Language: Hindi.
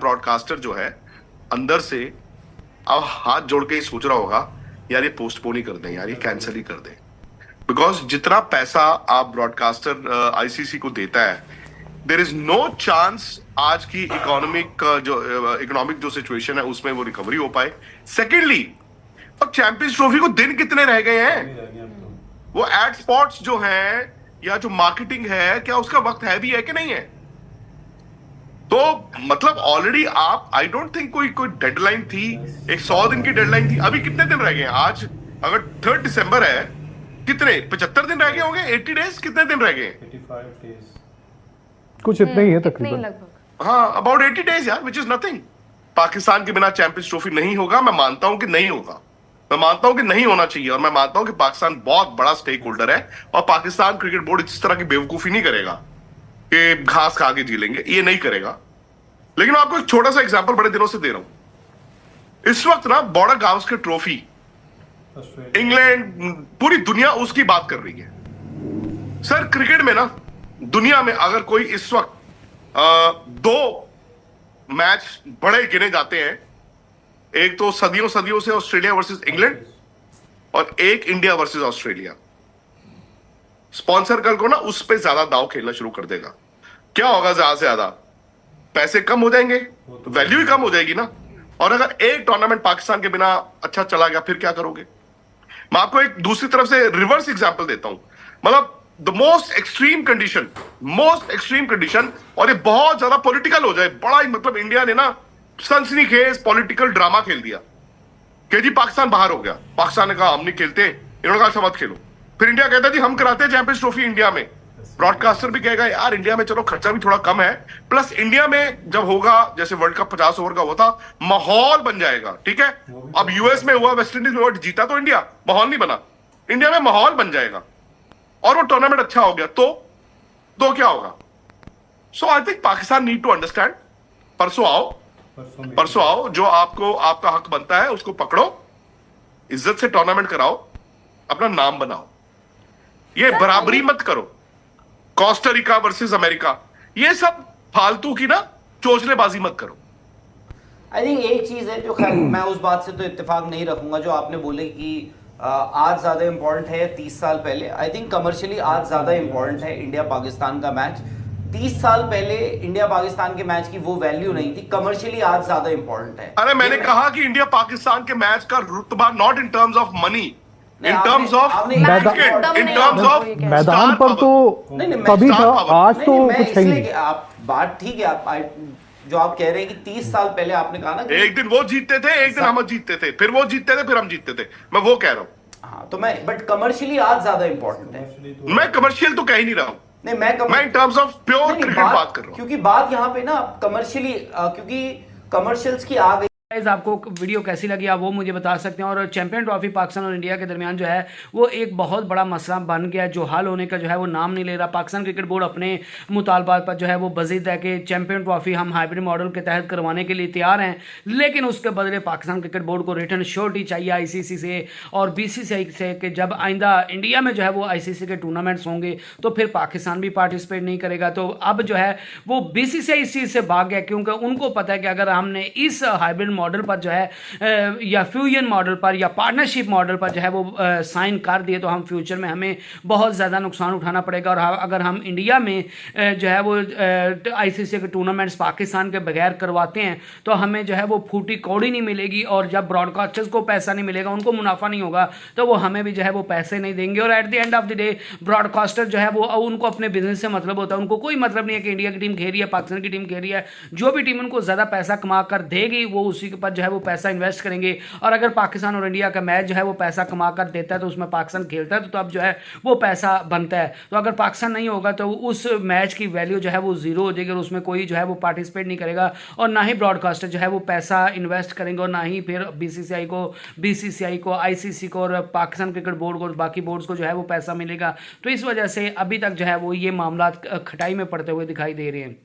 ब्रॉडकास्टर जो है अंदर से अब हाथ जोड़ के ही सोच रहा होगा, यार ये पोस्टपोन ही कर दें, यार ये कैंसिल ही कर दें। बिकॉज जितना पैसा आप ब्रॉडकास्टर आईसीसी को देता है, देर इज नो चांस आज की इकोनॉमिक जो सिचुएशन है उसमें वो रिकवरी हो पाए। सेकेंडली, अब चैंपियंस ट्रॉफी को दिन कितने रह गए हैं? वो एड स्पॉट्स जो हैं या जो मार्केटिंग है, क्या उसका वक्त है भी है कि नहीं है? तो मतलब ऑलरेडी आप, आई डोंट थिंक कोई डेडलाइन थी, एक 100 दिन की डेडलाइन थी। अभी कितने दिन रह गए हैं? आज अगर 3 दिसंबर है, कितने 75 दिन रह गए होंगे? 80 डेज, कितने दिन रह गए? 85 डेज, कुछ इतना ही है तकरीबन। हाँ, अबाउट 80 डेज यार, विच इज नथिंग। पाकिस्तान के बिना चैंपियंस ट्रॉफी नहीं होगा। मैं मानता हूं कि नहीं होगा, मैं मानता हूं कि नहीं होना चाहिए, और मैं मानता हूं कि पाकिस्तान बहुत बड़ा स्टेक होल्डर है, और पाकिस्तान क्रिकेट बोर्ड इस तरह की बेवकूफी नहीं करेगा कि घास खा के जी लेंगे, ये नहीं करेगा। लेकिन मैं आपको एक छोटा सा एग्जांपल बड़े दिनों से दे रहा हूं। इस वक्त ना बॉर्डर गावस्कर ट्रॉफी, इंग्लैंड, पूरी दुनिया उसकी बात कर रही है। सर क्रिकेट में ना, दुनिया में अगर कोई इस वक्त 2 मैच बड़े गिने जाते हैं, एक तो सदियों सदियों से ऑस्ट्रेलिया वर्सेस इंग्लैंड, और एक इंडिया वर्सेस ऑस्ट्रेलिया। स्पॉन्सर कल को ना उस पे ज्यादा दाव खेलना शुरू कर देगा। क्या होगा? ज्यादा से ज्यादा पैसे कम हो जाएंगे, वैल्यू ही कम हो जाएगी ना। और अगर एक टूर्नामेंट पाकिस्तान के बिना अच्छा चला गया, फिर क्या करोगे? मैं आपको एक दूसरी तरफ से रिवर्स एग्जांपल देता हूं। मतलब द मोस्ट एक्सट्रीम कंडीशन, और ये बहुत ज्यादा पॉलिटिकल हो जाए, बड़ा ही, मतलब इंडिया ने ना सनसनीखेज पॉलिटिकल ड्रामा खेल दिया कि जी पाकिस्तान बाहर हो गया। पाकिस्तान ने कहा हम नहीं खेलते, इन्होंने कहा अच्छा मत खेलो। फिर इंडिया कहता है जी हम कराते हैं चैंपियंस ट्रॉफी इंडिया में। ब्रॉडकास्टर भी कहेगा यार इंडिया में चलो खर्चा भी थोड़ा कम है, प्लस इंडिया में जब होगा, जैसे वर्ल्ड कप 50 ओवर का हुआ था, माहौल बन जाएगा। ठीक है, अब यूएस में हुआ, वेस्ट इंडीज में हुआ, जीता तो इंडिया, माहौल नहीं बना। इंडिया में माहौल बन जाएगा और वो टूर्नामेंट अच्छा हो गया, तो क्या होगा? So I think Pakistan need to understand. परसों आओ, जो आपका हक बनता है उसको पकड़ो, इज्जत से टूर्नामेंट कराओ, अपना नाम बनाओ। ये बराबरी मत करो, कोस्टारिका वर्सेस अमेरिका, ये सब फालतू की ना चोचलेबाजी मत करो। आई थिंक एक चीज है जो, खैर मैं उस बात से तो इत्तेफाक नहीं रखूंगा जो आपने बोले कि आज ज्यादा इंपॉर्टेंट है 30 साल पहले। आई थिंक कमर्शियली आज ज्यादा इंपॉर्टेंट है इंडिया पाकिस्तान का मैच। 30 साल पहले इंडिया पाकिस्तान के मैच की वो वैल्यू नहीं थी, कमर्शियली आज ज्यादा इंपॉर्टेंट है। अरे मैंने कहा कि इंडिया पाकिस्तान के मैच का रुतबा not in terms of money, in terms of मैदान पर तो तभी था, आज तो कुछ है ही नहीं। आप बात ठीक है, आप जो आप कह रहे हैं कि 30 साल पहले आपने कहा ना कि एक दिन वो जीतते थे, एक दिन हम जीतते थे, फिर वो जीतते थे, फिर हम जीतते थे, मैं वो कह रहा हूँ। हाँ, तो मैं, बट कमर्शियली आज ज्यादा इंपॉर्टेंट है। मैं कमर्शियल तो कह ही नहीं रहा हूँ, नहीं मैं in terms of pure cricket बात कर रहा हूँ। क्योंकि बात यहाँ पे ना कमर्शियली, क्योंकि कमर्शियल्स की आ गई। आपको वीडियो कैसी लगी आप वो मुझे बता सकते हैं। और चैंपियन ट्रॉफी पाकिस्तान और इंडिया के दरमियान जो है वो एक बहुत बड़ा मसला बन गया, जो हल होने का जो है वो नाम नहीं ले रहा। पाकिस्तान क्रिकेट बोर्ड अपने मुतालबात पर जो है वो बजीद है कि चैंपियन ट्रॉफी हम हाइब्रिड मॉडल के तहत करवाने के लिए तैयार हैं, लेकिन उसके बदले पाकिस्तान क्रिकेट बोर्ड को रिटर्न श्योरिटी चाहिए आईसीसी से और बीसीसीआई से कि जब आइंदा इंडिया में जो है वो आईसीसी के टूर्नामेंट्स होंगे तो फिर पाकिस्तान भी पार्टिसिपेट नहीं करेगा। तो अब जो है वो बीसीसीआई इस चीज़ से भाग गया, क्योंकि उनको पता है कि अगर हमने इस हाइब्रिड मॉडल पर जो है या फ्यूजन मॉडल पर या पार्टनरशिप मॉडल पर जो है वो साइन कर दिए तो हम फ्यूचर में हमें बहुत ज़्यादा नुकसान उठाना पड़ेगा। और अगर हम इंडिया में जो है वो आईसीसी के टूर्नामेंट्स पाकिस्तान के बगैर करवाते हैं तो हमें जो है वो फूटी कौड़ी नहीं मिलेगी, और जब ब्रॉडकास्टर्स को पैसा नहीं मिलेगा, उनको मुनाफा नहीं होगा, तो वो हमें भी जो है वो पैसे नहीं देंगे। और at the end of the day broadcaster जो है वो उनको अपने बिजनेस से मतलब होता है, उनको कोई मतलब नहीं है कि इंडिया की टीम खेल रही है, पाकिस्तान की टीम खेल रही है। जो भी टीम उनको ज़्यादा पैसा कमा कर देगी वो उसी के ऊपर जो है वो पैसा इन्वेस्ट करेंगे। और अगर पाकिस्तान और इंडिया का मैच जो है वो पैसा कमा कर देता है तो उसमें पाकिस्तान खेलता है तो अब जो है वो पैसा बनता है। तो अगर पाकिस्तान नहीं होगा तो उस मैच की वैल्यू जो है वो जीरो हो जाएगी और उसमें कोई जो है वो पार्टिसिपेट नहीं करेगा, और ना ही ब्रॉडकास्टर जो है वो पैसा इन्वेस्ट करेंगे, और ना ही फिर बीसीसीआई को आईसीसी को और पाकिस्तान क्रिकेट बोर्ड को और बाकी बोर्ड्स को जो है वो पैसा मिलेगा। तो इस वजह से अभी तक जो है वो ये मामला खटाई में पड़ते हुए दिखाई दे रहे हैं।